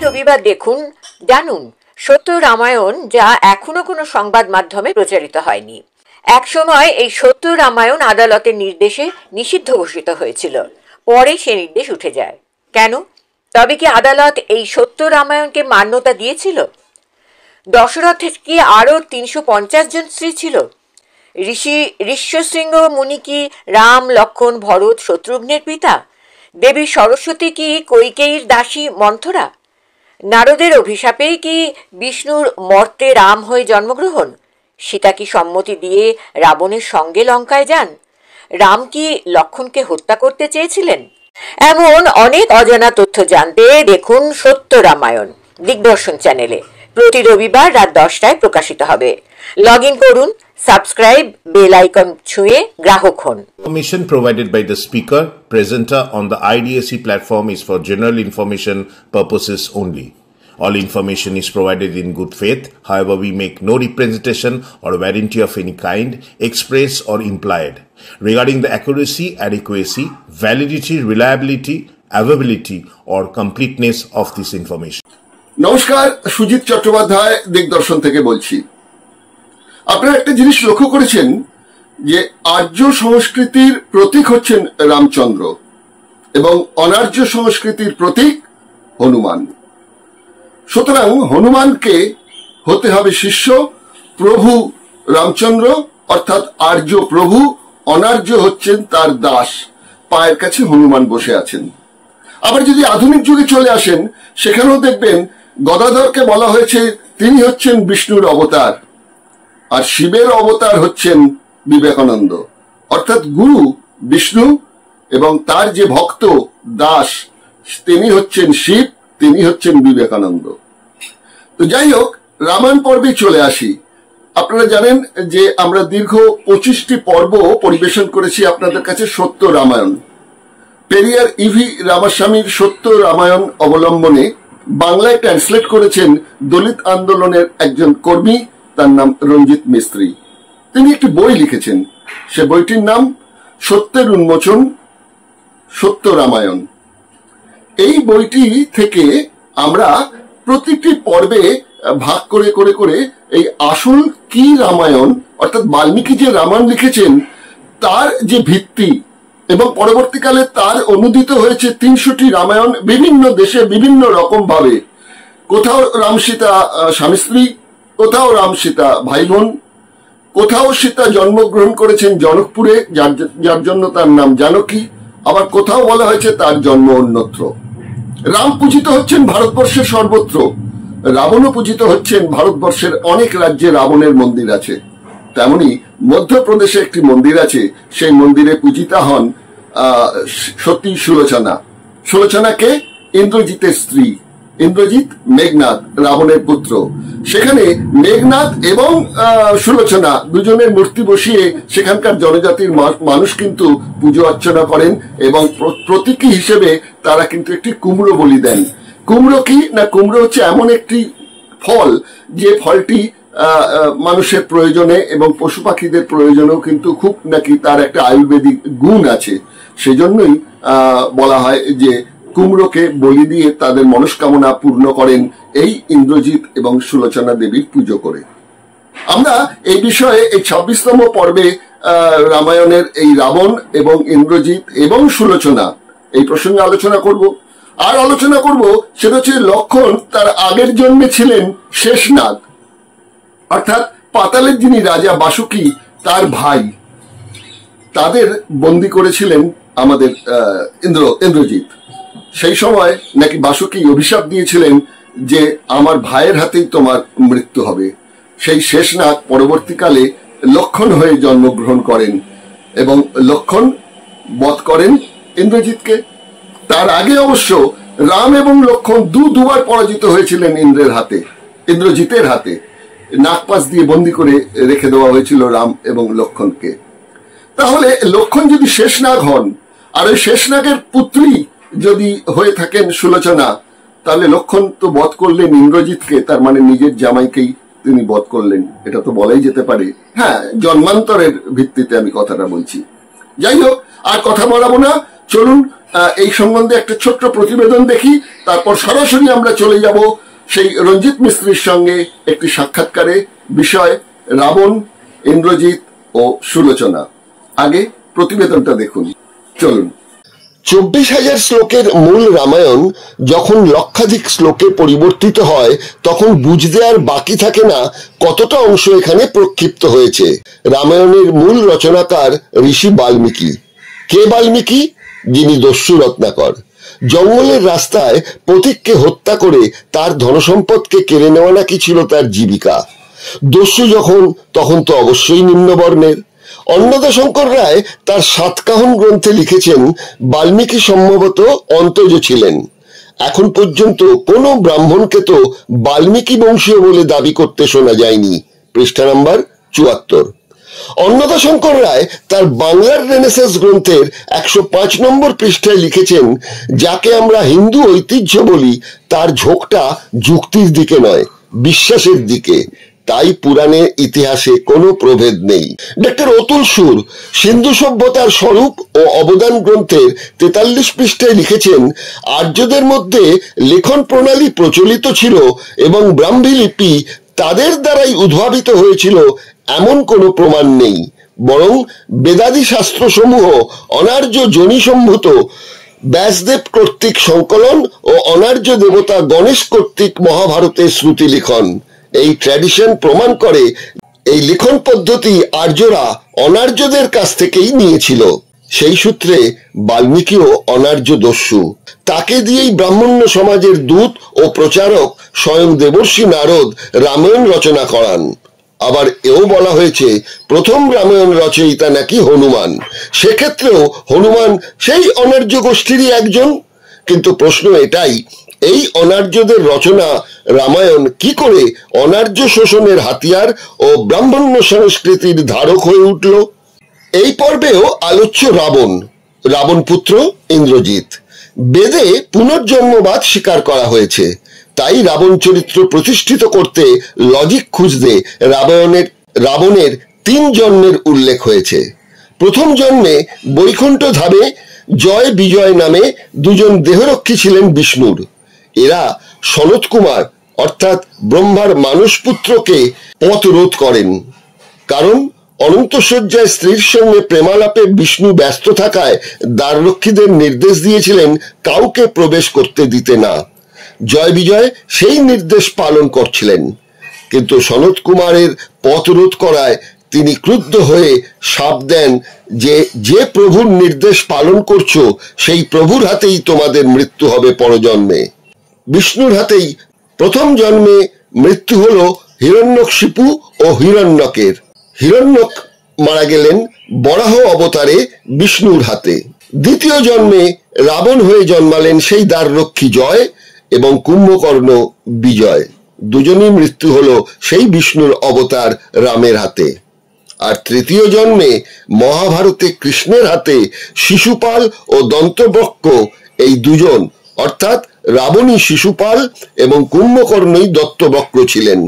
রবিবার দেখুন, জানুন সত্য রামায়ণ, যা এখনো কোনো সংবাদ মাধ্যমে প্রচারিত হয়নি। একসময় এই সত্য রামায়ণ আদালতের নির্দেশে নিষিদ্ধ ঘোষিত হয়েছিল, পরে সে নির্দেশ উঠে যায়। কেন? তবে কি আদালত এই সত্য রামায়ণকে মান্যতা দিয়েছিল? দশরথের কি আরও 350 জন স্ত্রী ছিল? ঋষ্যশৃঙ্গ মুনি কি রাম, লক্ষ্মণ, ভরত, শত্রুঘ্নের পিতা? দেবী সরস্বতী কি কৈকেয়ীর দাসী মন্থরা? নারদের অভিশাপেই কি বিষ্ণুর মর্তে রাম হয়ে জন্মগ্রহণ? সীতা কি সম্মতি দিয়ে রাবণের সঙ্গে লঙ্কায় যান? রাম কি লক্ষ্মণকে হত্যা করতে চেয়েছিলেন? এমন অনেক অজানা তথ্য জানতে দেখুন সত্য রামায়ণ দিগদর্শন চ্যানেলে। প্রতি রবিবার রাত 10টায় প্রকাশিত হবে। লগ ইন করুন, সাবস্ক্রাইব, বেল আইকন ছুঁয়ে গ্রাহক হন। Information provided by the speaker, presenter on the IDSC platform is for general information purposes only. All information is provided in good faith. However, we make no representation or warranty of any kind, express or implied, regarding the accuracy, adequacy, validity, reliability, availability, or completeness of this information. নমস্কার, সুজিত চট্টোপাধ্যায় দিগদর্শন থেকে বলছি। আপনারা একটা জিনিস লক্ষ্য করেছেন যে আর্য সংস্কৃতির প্রতীক হচ্ছেন রামচন্দ্র এবং অনার্য সংস্কৃতির প্রতীক হনুমান। সুতরাং হনুমানকে হতে হবে শিষ্য, প্রভু রামচন্দ্র অর্থাৎ আর্য প্রভু, অনার্য হচ্ছেন তার দাস, পায়ের কাছে হনুমান বসে আছেন। আবার যদি আধুনিক যুগে চলে আসেন, সেখানেও দেখবেন গদাধরকে বলা হয়েছে তিনি হচ্ছেন বিষ্ণুর অবতার, আর শিবের অবতার হচ্ছেন বিবেকানন্দ, অর্থাৎ গুরু বিষ্ণু এবং তার যে ভক্ত দাস তিনি হচ্ছেন শিব, তিনি হচ্ছেন বিবেকানন্দ। তো যাই হোক, রামায়ণ পর্বে চলে আসি। আপনারা জানেন যে আমরা দীর্ঘ 25টি পর্ব পরিবেশন করেছি আপনাদের কাছে সত্য রামায়ণ। পেরিয়ার ইভি রামাস্বামীর সত্য রামায়ণ অবলম্বনে বাংলায় ট্রান্সলেট করেছেন দলিত আন্দোলনের একজন কর্মী, তার নাম রঞ্জিত মিস্ত্রি। তিনি একটি বই লিখেছেন, সে বইটির নাম সত্যের উন্মোচন, সত্য রামায়ণ। এই বইটি থেকে আমরা প্রতিটি পর্বে ভাগ করে করে করে এই আসল কি রামায়ণ অর্থাৎ বাল্মীকি যে রামায়ণ লিখেছেন তার যে ভিত্তি এবং পরবর্তীকালে তার অনুদিত হয়েছে 300টি রামায়ণ বিভিন্ন দেশে বিভিন্ন রকম ভাবে, কোথাও রাম সীতা স্বামী স্ত্রী, কোথাও রাম সীতা ভাই বোন, কোথাও সীতা জন্মগ্রহণ করেছেন জনকপুরে যার জন্য তার নাম জানকী, আবার কোথাও বলা হয়েছে তার জন্ম অন্যত্র। রাম পূজিত হচ্ছেন ভারতবর্ষের সর্বত্র, রাবণও পূজিত হচ্ছেন ভারতবর্ষের অনেক রাজ্যে রাবণের মন্দির আছে। তেমনি মধ্যপ্রদেশে একটি মন্দির আছে, সেই মন্দিরে পূজিতা হন সতী সুলোচনা। সুলোচনাকে ইন্দ্রজিতের স্ত্রী, ইন্দ্রজিৎ মেঘনাদ রাবণের পুত্র। সেখানে মেঘনাদ এবং সুলোচনা দুজনের মূর্তি বসিয়ে সেখানকার জনজাতির মানুষ কিন্তু পুজো অর্চনা করেন এবং প্রতীকী হিসেবে তারা কিন্তু একটি কুমড়ো বলি দেন। কুমড়ো কি না, কুমড়ো হচ্ছে এমন একটি ফল যে ফলটি মানুষের প্রয়োজনে এবং পশু পাখিদের প্রয়োজনেও কিন্তু খুব নাকি তার একটা আয়ুর্বেদিক গুণ আছে। সেজন্যই বলা হয় যে কুমড়োকে বলি দিয়ে তাদের মনস্কামনা পূর্ণ করেন এই ইন্দ্রজিৎ এবং সুলোচনা দেবীর পুজো করে। আমরা এই বিষয়ে এই 26তম পর্বে রামায়ণের এই রাবণ এবং ইন্দ্রজিৎ এবং সুলোচনা এই প্রসঙ্গে আলোচনা করব। আর আলোচনা করব সেটা হচ্ছে লক্ষ্মণ তার আগের জন্মে ছিলেন শেষনাগ, অর্থাৎ পাতালের যিনি রাজা বাসুকি তার ভাই, তাদের বন্দী করেছিলেন আমাদের ইন্দ্রজিৎ। সেই সময় নাকি বাসুকি অভিশাপ দিয়েছিলেন যে আমার ভাইয়ের হাতেই তোমার মৃত্যু হবে। সেই শেষনাগ পরবর্তীকালে লক্ষ্মণ হয়ে জন্মগ্রহণ করেন এবং লক্ষ্মণ বধ করেন ইন্দ্রজিৎকে। তার আগে অবশ্য রাম এবং লক্ষ্মণ দুবার পরাজিত হয়েছিলেন ইন্দ্রজিতের হাতে। নাগপাশ দিয়ে বন্দী করে রেখে দেওয়া হয়েছিল রাম এবং লক্ষ্মণকে। তাহলে লক্ষ্মণ যদি শেষনাগ হন আর ওই শেষনাগের পুত্রী যদি হয়ে থাকেন সুলোচনা, তাহলে লক্ষ্মণ তো বধ করলেন ইন্দ্রজিৎকে, তার মানে নিজের জামাইকেই তিনি বধ করলেন, এটা তো বলাই যেতে পারে। হ্যাঁ, জন্মান্তরের ভিত্তিতে আমি কথাটা বলছি। যাই হোক, আর কথা বাড়াবো না, চলুন এই সম্বন্ধে একটা ছোট্ট প্রতিবেদন দেখি, তারপর সরাসরি আমরা চলে যাব সেই রঞ্জিত মিস্ত্রির সঙ্গে একটি সাক্ষাৎকারে। বিষয় রাবণ, ইন্দ্রজিৎ ও সুলোচনা। আগে প্রতিবেদনটা দেখুন, চলুন। 24,000 শ্লোকের মূল রামায়ণ যখন লক্ষাধিক শ্লোকে পরিবর্তিত হয়, তখন বুঝতে আর বাকি থাকে না কতটা অংশ এখানে প্রক্ষিপ্ত হয়েছে। রামায়ণের মূল রচনাকার ঋষি বাল্মীকি। কে বাল্মীকি? যিনি দস্যু রত্নাকর। জঙ্গলের রাস্তায় পথিককে হত্যা করে তার ধনসম্পদকে কেড়ে নেওয়া নাকি ছিল তার জীবিকা। দস্যু যখন, তখন তো অবশ্যই নিম্নবর্ণের। অন্নদাশঙ্কর রায় তার সাতকাহন গ্রন্থে লিখেছেন, বাল্মীকি সম্ভবত অন্তজ ছিলেন। এখন পর্যন্ত কোনো ব্রাহ্মণকে তো বাল্মীকি বংশীয় বলে দাবি করতে শোনা যায়নি। পৃষ্ঠা নাম্বার 74। অন্নদাশঙ্কর রায় তার বাংলার রেনেসাঁস গ্রন্থের 105 নম্বর পৃষ্ঠায় লিখেছেন, যাকে আমরা হিন্দু ঐতিহ্য বলি তার ঝোঁকটা যুক্তির দিকে নয়, বিশ্বাসের দিকে। তাই পুরাণের ইতিহাসে কোনো প্রভেদ নেই। ডক্টর অতুল সুর সিন্ধু সভ্যতার স্বরূপ ও অবদান গ্রন্থের 43 পৃষ্ঠায় লিখেছেন, আর্যদের মধ্যে লেখন প্রণালী প্রচলিত ছিল এবং ব্রাহ্মী লিপি তাদের দ্বারাই উদ্ভাবিত হয়েছিল এমন কোনো প্রমাণ নেই, বরং বেদাদি শাস্ত্রসমূহ অনার্য যোনিসম্ভূত ব্যাসদেব কর্তৃক সংকলন ও অনার্য দেবতা গণেশ কর্তৃক মহাভারতের শ্রুতি লিখন। এই ট্র্যাডিশন প্রমাণ করে এই লিখন পদ্ধতি আর্যরা অনার্যদের কাছ থেকেই নিয়েছিল। সেই সূত্রে বাল্মীকিও অনার্য দস্যু। তাকে দিয়েই ব্রাহ্মণ্য সমাজের দূত ও প্রচারক স্বয়ং দেবর্ষি নারদ রামায়ণ রচনা করান। আবার এও বলা হয়েছে প্রথম রামায়ণ রচয়িতা নাকি হনুমান। সেক্ষেত্রেও হনুমান সেই অনার্য গোষ্ঠীরই একজন। কিন্তু প্রশ্ন এটাই, এই অনার্যদের রচনা রামায়ণ কি করে অনার্য শোষণের হাতিয়ার ও ব্রাহ্মণ্য সংস্কৃতির ধারক হয়ে উঠল? এই পর্বেও আলোচ্য রাবণ, রাবণ পুত্র ইন্দ্রজিৎ। বেদে পুনর্জন্মবাদ স্বীকার করা হয়েছে, তাই রাবণ চরিত্র প্রতিষ্ঠিত করতে লজিক খুঁজতে রাবণের 3 জন্মের উল্লেখ হয়েছে। প্রথম জন্মে বৈকুণ্ঠ ধামে জয় বিজয় নামে 2 জন দেহরক্ষী ছিলেন বিষ্ণুর। এরা সনত কুমার অর্থাৎ ব্রহ্মার মানস পুত্রকে পথ রোধ করেন, কারণ অনন্তশয্যায় স্ত্রীর সঙ্গে প্রেমালাপে বিষ্ণু ব্যস্ত থাকায় দ্বাররক্ষীদের নির্দেশ দিয়েছিলেন কাউকে প্রবেশ করতে দিতে না। জয় বিজয় সেই নির্দেশ পালন করছিলেন, কিন্তু সনত কুমারের পথ রোধ করায় তিনি ক্রুদ্ধ হয়ে শাপ দেন যে যে প্রভুর নির্দেশ পালন করছো সেই প্রভুর হাতেই তোমাদের মৃত্যু হবে পরজন্মে। বিষ্ণুর হাতেই প্রথম জন্মে মৃত্যু হলো হিরণ্যকশিপু ও হিরণ্যকের। হিরণ্যক মারা গেলেন বরাহ অবতারে বিষ্ণুর হাতে। দ্বিতীয় জন্মে রাবণ হয়ে জন্মালেন সেই দ্বাররক্ষী জয় এবং কুম্ভকর্ণ বিজয়। দুজনই মৃত্যু হলো সেই বিষ্ণুর অবতার রামের হাতে। আর তৃতীয় জন্মে মহাভারতে কৃষ্ণের হাতে শিশুপাল ও দন্তবক্র, এই 2 জন অর্থাৎ রাবণী শিশুপাল এবং কুম্ভকর্ণই দত্তবক্র ছিলেন।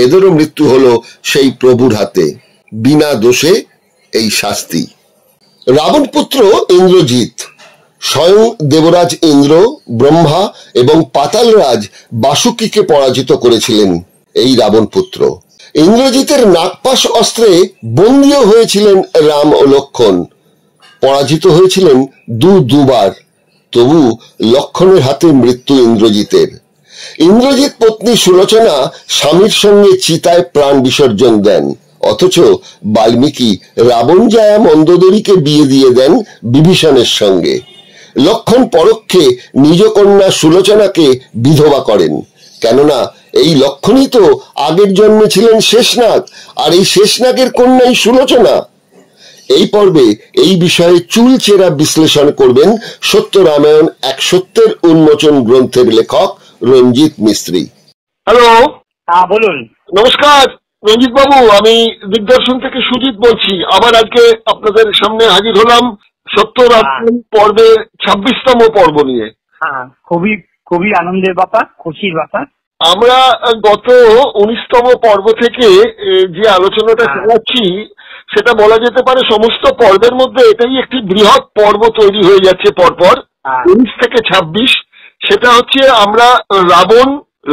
এদেরও মৃত্যু হলো সেই প্রভুর হাতে। বিনা দোষে এই শাস্তি। রাবণ পুত্র ইন্দ্রজিৎ স্বয়ং দেবরাজ ইন্দ্র, ব্রহ্মা এবং পাতালরাজ বাসুকীকে পরাজিত করেছিলেন এই রাবণ পুত্র। ইন্দ্রজিতের নাগপাশ অস্ত্রে বন্দীও হয়েছিলেন রাম ও লক্ষণ। পরাজিত হয়েছিলেন দুবার, তবু লক্ষণের হাতে মৃত্যু ইন্দ্রজিতের। ইন্দ্রজিৎ পত্নী সুলোচনা স্বামীর সঙ্গে চিতায় প্রাণ বিসর্জন দেন, অথচ বাল্মীকি রাবণ জায়া মন্দোদরীকে বিয়ে দিয়ে দেন বিভীষণের সঙ্গে। লক্ষণ পরোক্ষে নিজ কন্যা সুলোচনাকে বিধবা করেন, কেননা এই লক্ষণই তো আগের জন্মে ছিলেন শেষনাগ, আর এই শেষনাগের কন্যাই সুলোচনা। এই পর্বে এই বিষয়ে চুলচেরা বিশ্লেষণ করবেন সত্য রামায়ণ এক সত্যের উন্মোচন গ্রন্থের লেখক রঞ্জিত মিস্ত্রি। হ্যালো, হ্যাঁ বলুন। নমস্কার রঞ্জিত বাবু, আমি দিগদর্শন থেকে সুজিত বলছি। আবার আজকে আপনাদের সামনে হাজির হলাম সত্য রামায়ণ পর্বের 26তম পর্ব নিয়ে। হ্যাঁ, খুবই খুবই আনন্দের ব্যাপার, খুশির ব্যাপার। আমরা গত 19তম পর্ব থেকে যে আলোচনাটা চালাচ্ছি সেটা বলা যেতে পারে সমস্ত পর্বের মধ্যে এটাই একটি বৃহৎ পর্ব তৈরি হয়ে যাচ্ছে পরপর। 19 থেকে 26, সেটা হচ্ছে আমরা রাবণ,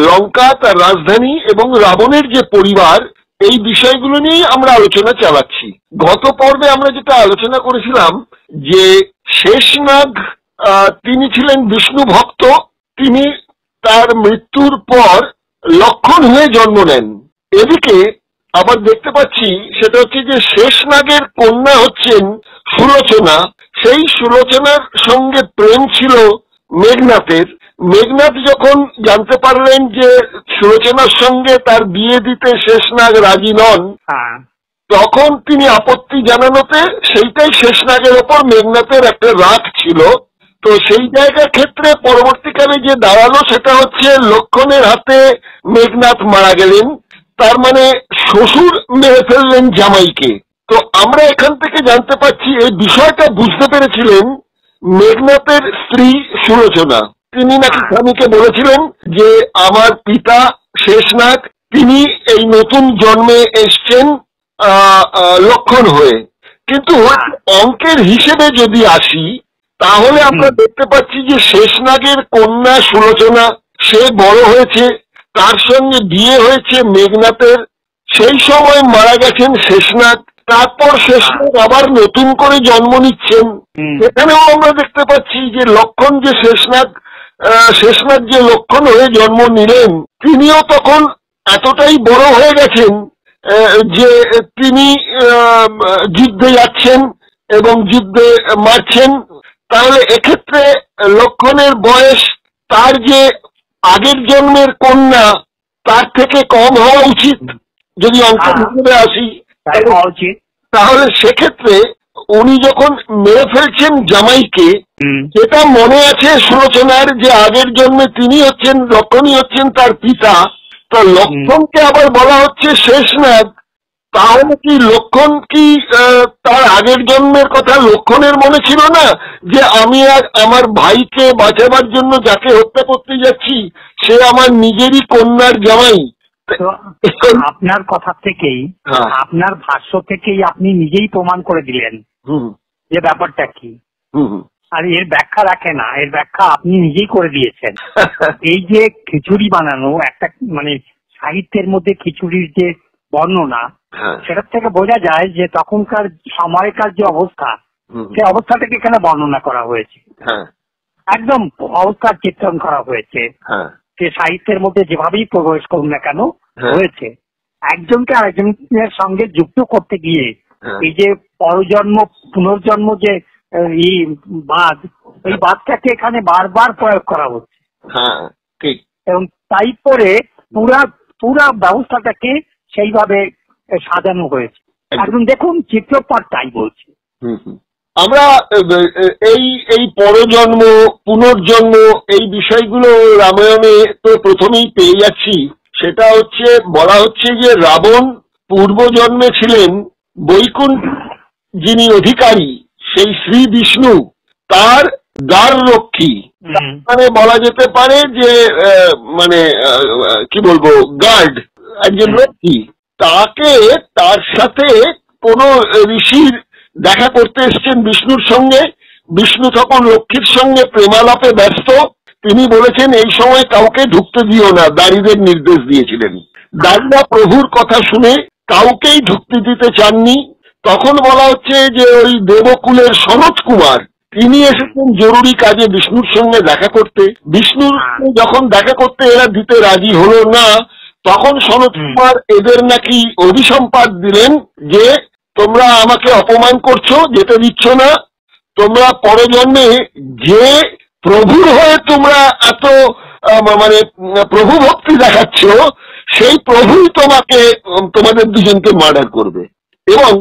লঙ্কা, তার রাজধানী এবং রাবণের যে পরিবার, এই বিষয়গুলো নিয়েই আমরা আলোচনা চালাচ্ছি। গত পর্বে আমরা যেটা আলোচনা করেছিলাম যে শেষনাগ তিনি ছিলেন বিষ্ণু ভক্ত, তিনি তার মৃত্যুর পর লক্ষণ হয়ে জন্ম নেন। এদিকে আবার দেখতে পাচ্ছি সেটা হচ্ছে যে শেষনাগের কন্যা হচ্ছেন সুলোচনা। সেই সুলোচনার সঙ্গে প্রেম ছিল মেঘনাথের। মেঘনাথ যখন জানতে পারলেন যে সুলোচনার সঙ্গে তার বিয়ে দিতে শেষনাগ রাজি নন, তখন তিনি আপত্তি জানানোতে সেইটাই শেষনাগের ওপর মেঘনাথের একটা রাগ ছিল। তো সেই জায়গার ক্ষেত্রে পরবর্তীকালে যে দাঁড়ালো সেটা হচ্ছে লক্ষণের হাতে মেঘনাথ মারা গেলেন, তার মানে শ্বশুর মেরে ফেললেন জামাইকে। তো আমরা এখান থেকে জানতে পাচ্ছি এই বিষয়টা বুঝতে পেরেছিলেন মেঘনাথের স্ত্রী সুলোচনা। তিনি নাকি স্বামীকে বলেছিলেন যে আমার পিতা শেষনাগ, তিনি এই নতুন জন্মে এসছেন লক্ষণ হয়ে। কিন্তু অঙ্কের হিসেবে যদি আসি তাহলে আমরা দেখতে পাচ্ছি যে শেষনাগের কন্যা সুলোচনা, সে বড় হয়েছে, তার সঙ্গে বিয়ে হয়েছে মেঘনাথের, সেই সময় মারা গেছেন শেষনাগ, তারপর শেষনাগ আবার নতুন করে জন্ম নিচ্ছেন। এখানেও আমরা দেখতে পাচ্ছি যে লক্ষণ যে শেষনাগ যে লক্ষণ হয়ে জন্ম নিলেন, তিনিও তখন এতটাই বড় হয়ে গেছেন যে তিনি যুদ্ধে যাচ্ছেন এবং যুদ্ধে মারছেন। তাহলে এক্ষেত্রে লক্ষণের বয়স তার যে আগের জন্মের কন্যা তার থেকে কম হওয়া উচিত যদি অঙ্কের হিসেবে আসি। তাহলে সেক্ষেত্রে উনি যখন মেরে ফেলছেন জামাইকে, যেটা মনে আছে সুলোচনার যে আগের জন্মে তিনি হচ্ছেন, লক্ষণই হচ্ছেন তার পিতা, তো লক্ষণকে আবার বলা হচ্ছে শেষনাগ। তাহলে কি লক্ষণ কি তার আগের জন্মের কথা লক্ষণের মনে ছিল না যে আমি আমার ভাইকে বাঁচাবার জন্য যাকে হত্যা করতে যাচ্ছি সে আমার নিজেরই কন্যার জামাই? আপনার কথা থেকেই, আপনার ভাষ্য থেকেই আপনি নিজেই প্রমাণ করে দিলেন যে ব্যাপারটা কি। আর এর ব্যাখ্যা রাখে না, এর ব্যাখ্যা আপনি নিজেই করে দিয়েছেন। এই যে খিচুড়ি বানানো একটা মানে সাহিত্যের মধ্যে খিচুড়ির যে বর্ণনা, সেটার থেকে বোঝা যায় যে তখনকার সময়কার যে অবস্থা, সে অবস্থাটাকে এখানে বর্ণনা করা হয়েছে, একদম অবস্থার চিত্রণ করা হয়েছে। সে সাহিত্যের মধ্যে যেভাবেই প্রবেশ করুন না কেন হয়েছে, একজনকে আরেকজনের সঙ্গে যুক্ত করতে গিয়ে এই যে পরজন্ম পুনর্জন্ম যে এই বাদ, এই বাদটাকে এখানে বারবার প্রয়োগ করা হচ্ছে। এবং তাই পরে পুরা ব্যবস্থাটাকে সেইভাবে সাজানো হয়েছে। এখন দেখুন চিত্রপট তাই বলছে। আমরা এই পরজন্ম পুনর্জন্ম এই বিষয়গুলো রামায়ণে তো প্রথমেই পেয়ে যাচ্ছি। সেটা হচ্ছে বলা হচ্ছে যে রাবণ পূর্বজন্মে ছিলেন বৈকুণ্ঠ যিনি অধিকারী, সেই শ্রী বিষ্ণু তার দ্বার রক্ষী, মানে বলা যেতে পারে যে মানে কি বলবো গার্ড, একজন রক্ষী। তাকে তার সাথে কোন ঋষির দেখা করতে এসছেন বিষ্ণুর সঙ্গে। বিষ্ণু তখন লক্ষ্মীর সঙ্গে প্রেমালাপে ব্যস্ত। তিনি বলেছেন এই সময় কাউকে ঢুকতে দিও না, দাঁড়িদের নির্দেশ দিয়েছিলেন। দাঁড়িয়া প্রভুর কথা শুনে কাউকেই ঢুকতে দিতে চাননি। তখন বলা হচ্ছে যে ওই দেবকুলের সনৎ কুমার তিনি এসেছেন জরুরি কাজে বিষ্ণুর সঙ্গে দেখা করতে। বিষ্ণুর যখন দেখা করতে এরা দিতে রাজি হলো না, তখন সনৎ কুমার এদের নাকি অভিসম্পাদ দিলেন যে তোমরা আমাকে অপমান করছো, যেতে দিচ্ছ না। তোমরা পরজন্মে যে প্রভুর হয়ে তোমরা এত মানে প্রভু ভক্তি দেখাচ্ছ, সেই প্রভুই তোমাদের দুজনকে মার্ডার করবে। এবং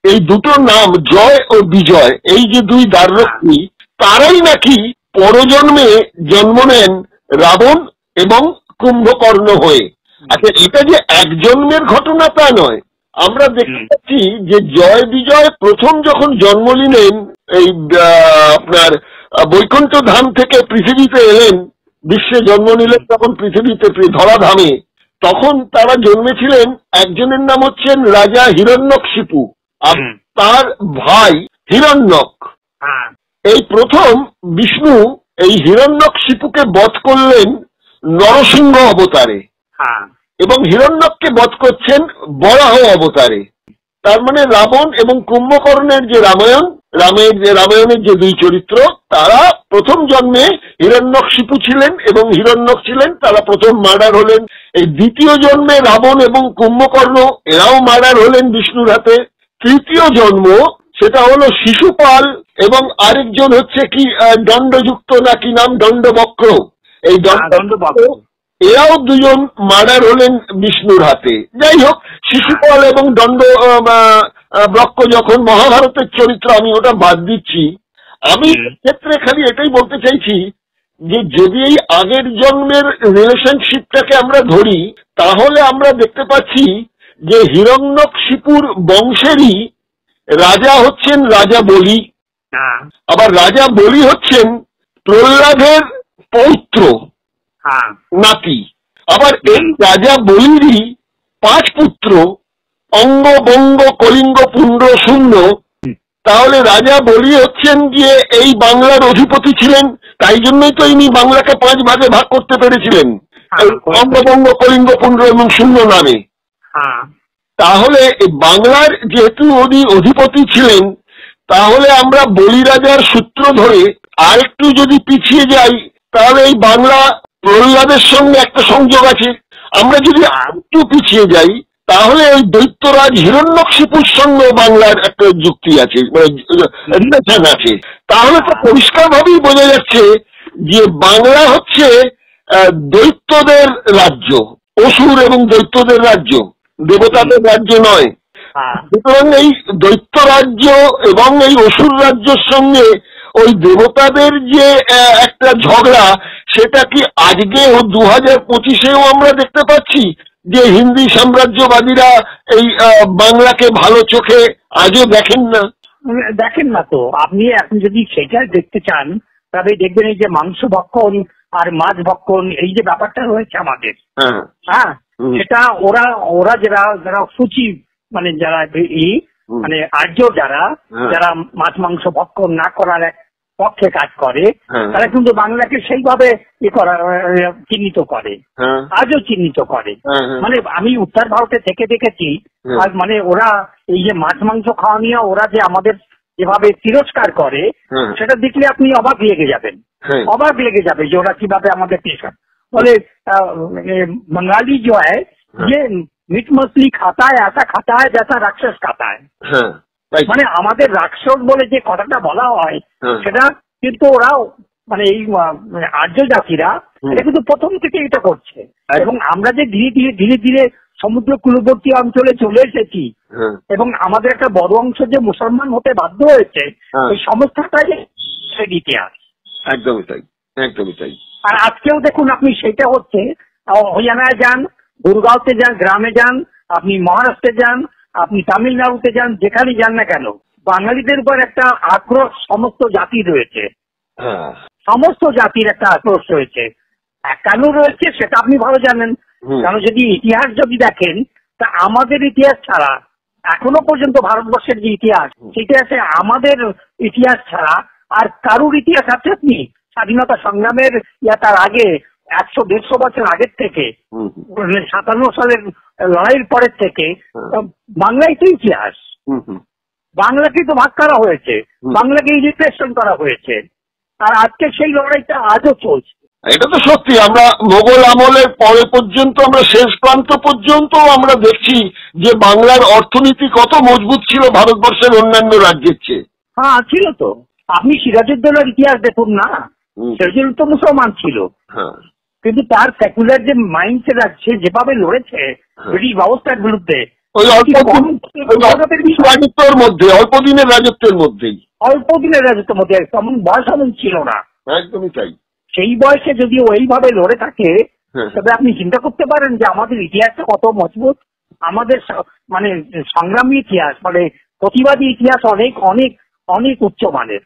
এই দুটো নাম জয় ও বিজয়, এই যে দুই দ্বাররক্ষী, তারাই নাকি পরজন্মে জন্ম নেন রাবণ এবং কুম্ভকর্ণ হয়ে। আচ্ছা, এটা যে এক জন্মের ঘটনা তা নয়। আমরা দেখতে পাচ্ছি যে জয় বিজয় প্রথম যখন জন্ম নিলেন, এই আপনার বৈকুণ্ঠ ধাম থেকে পৃথিবীতে এলেন, বিশ্বে জন্ম নিলেন তখন পৃথিবীতে ধরাধামে, তখন তারা জন্মেছিলেন। একজনের নাম হচ্ছেন রাজা হিরণ্যকশিপু আর তার ভাই হিরণ্যক। এই প্রথম বিষ্ণু এই হিরণ্যকশিপুকে বধ করলেন নরসিংহ অবতারে, এবং হিরণ্যককে বধ করছেন বরাহ অবতারে। তার মানে রাবণ এবং কুম্ভকর্ণের যে রামায়ণের যে দুই চরিত্র, তারা প্রথম জন্মে হিরণ্যকশিপু ছিলেন এবং হিরণ্যক ছিলেন, তারা প্রথম মার্ডার হলেন। এই দ্বিতীয় জন্মে রাবণ এবং কুম্ভকর্ণ এরাও মার্ডার হলেন বিষ্ণুর হাতে। তৃতীয় জন্ম সেটা হলো শিশুপাল এবং আরেকজন হচ্ছে কি দণ্ডযুক্ত নাকি নাম দণ্ডবক্র, এই দণ্ডবক্র এরাও দুজন মার্ডার হলেন বিষ্ণুর হাতে। যাই হোক, শিশুপাল এবং বক্র যখন মহাভারতের চরিত্র, আমি ওটা বাদ দিচ্ছি। আমি ক্ষেত্রে খালি এটাই বলতে চাইছি যে যদি এই আগের জন্মের রিলেশনশিপটাকে আমরা ধরি, তাহলে আমরা দেখতে পাচ্ছি যে হিরণ্যকশিপুর বংশেরই রাজা হচ্ছেন রাজা বলি, আবার রাজা বলি হচ্ছেন প্রহ্লাদের পৌত্র নাতি। আবার এই রাজা বলিরই 5 পুত্র, অঙ্গ বঙ্গ কলিঙ্গ পুণ্ড শূন্য। তাহলে রাজা বলি হচ্ছেন গিয়ে এই বাংলার অধিপতি ছিলেন, তাই জন্যই তো ইনি বাংলাকে 5 ভাগে ভাগ করতে পেরেছিলেন অঙ্গবঙ্গ কলিঙ্গ পুণ্ড এবং শূন্য নামে। তাহলে বাংলার যেহেতু উনি অধিপতি ছিলেন, তাহলে আমরা বলি রাজার সূত্র ধরে আর একটু যদি পিছিয়ে যাই, তাহলে এই বাংলা প্রহ্লাদের সঙ্গে একটা সংযোগ আছে। আমরা যদি একটু পিছিয়ে যাই, তাহলে ওই দৈত্যরাজ হিরণ্যকশিপুর সঙ্গে বাংলার একটা যুক্তি আছে, রিলেশন আছে। তাহলে তো পরিষ্কার ভাবেই বোঝা যাচ্ছে যে বাংলা হচ্ছে দৈত্যদের রাজ্য, অসুর এবং দৈত্যদের রাজ্য, দেবতাদের রাজ্য নয়। সুতরাং এই দৈত্য রাজ্য এবং এই অসুর রাজ্যের সঙ্গে ওই দেবতাদের যে একটা ঝগড়া, সেটা কি আজকে 2025-এও আমরা দেখতে পাচ্ছি যে হিন্দি সাম্রাজ্যবাদীরা এই বাংলাকে ভালো চোখে আজও দেখেন না? তো আপনি এখন যদি সেটা দেখতে চান, তবে দেখবেন এই যে মাংস ভক্ষণ আর মাছ ভক্ষণ, এই যে ব্যাপারটা রয়েছে আমাদের, সেটা ওরা যারা সূচি, মানে যারা মানে আর্য যারা মাছ মাংস ভক্ষণ না করার পক্ষে কাজ করে, তারা কিন্তু বাংলাকে সেইভাবে চিহ্নিত করে, আজও চিহ্নিত করে। মানে আমি উত্তর ভারতে থেকে দেখেছি, আর মানে ওরা এই যে মাছ মাংস খাওয়া নিয়ে ওরা যে আমাদের যেভাবে তিরস্কার করে, সেটা দেখলে আপনি অবাক লেগে যাবে যে ওরা কিভাবে আমাদের তিরস্কার বলে। बंगाली जो है ये मीट मछली खाता है, ऐसा खाता है जैसा राक्षस खाता है। মানে আমাদের রাক্ষস বলে যে কথাটা বলা হয়, সেটা কিন্তু ওরা মানে এই আর্য জাতিরা এটা কিন্তু প্রথম থেকে এটা করছে। এবং আমরা যে ধীরে ধীরে সমুদ্র কূলবর্তী অঞ্চলে চলে এসেছি এবং আমাদের একটা বড় অংশ যে মুসলমান হতে বাধ্য হয়েছে, এই সমস্যাটাই ইতিহাস। একদমই তাই। আর আজকেও দেখুন আপনি, সেটা হচ্ছে হরিয়ানায় যান, গুরগাঁওতে যান, গ্রামে যান, আপনি মহারাষ্ট্রে যান, আপনি তামিলনাড়ুতে যান, যেখানে যান না কেন, বাঙালিদের উপর একটা আক্রোশ সমস্ত জাতির রয়েছে, সমস্ত জাতির একটা আক্রোশ রয়েছে। কেন রয়েছে সেটা আপনি ভালো জানেন। কারণ যদি ইতিহাস যদি দেখেন, তা আমাদের ইতিহাস ছাড়া এখনো পর্যন্ত ভারতবর্ষের যে ইতিহাস, সেটা আছে আমাদের ইতিহাস ছাড়া আর কারুর ইতিহাস আছে আপনি স্বাধীনতা সংগ্রামের তার আগে 100-150 বছর আগের থেকে, 57 সালের লড়াইয়ের পরের থেকে বাংলাই তো ইতিহাস। বাংলাকেই তো ভাগ করা হয়েছে, বাংলাকে রিপ্রেশন করা হয়েছে, আর আজকে সেই লড়াইটা আজও চলছে। এটা তো সত্যি। আমরা মোগল আমলের পরে পর্যন্ত, আমরা শেষ প্রান্ত পর্যন্ত আমরা দেখছি যে বাংলার অর্থনীতি কত মজবুত ছিল ভারতবর্ষের অন্যান্য রাজ্যের চেয়ে। ছিল তো। আপনি সিরাজউদ্দৌলার ইতিহাস দেখুন না, সিরাজউদ্দৌলা তো মুসলমান ছিল, কিন্তু তার সেকুলার যে মাইন্ডসেট আছে, যেভাবে লড়েছে ব্রিটিশ ব্যবস্থার বিরুদ্ধে, অল্প দিনের রাজত্বের মধ্যে তেমন বয়স ছিল না। একদমই তাই। সেই বয়সে যদি ওইভাবে লড়ে থাকে, তবে আপনি চিন্তা করতে পারেন যে আমাদের ইতিহাসটা কত মজবুত, আমাদের মানে সংগ্রামী ইতিহাস, মানে প্রতিবাদী ইতিহাস অনেক অনেক অনেক উচ্চমানের।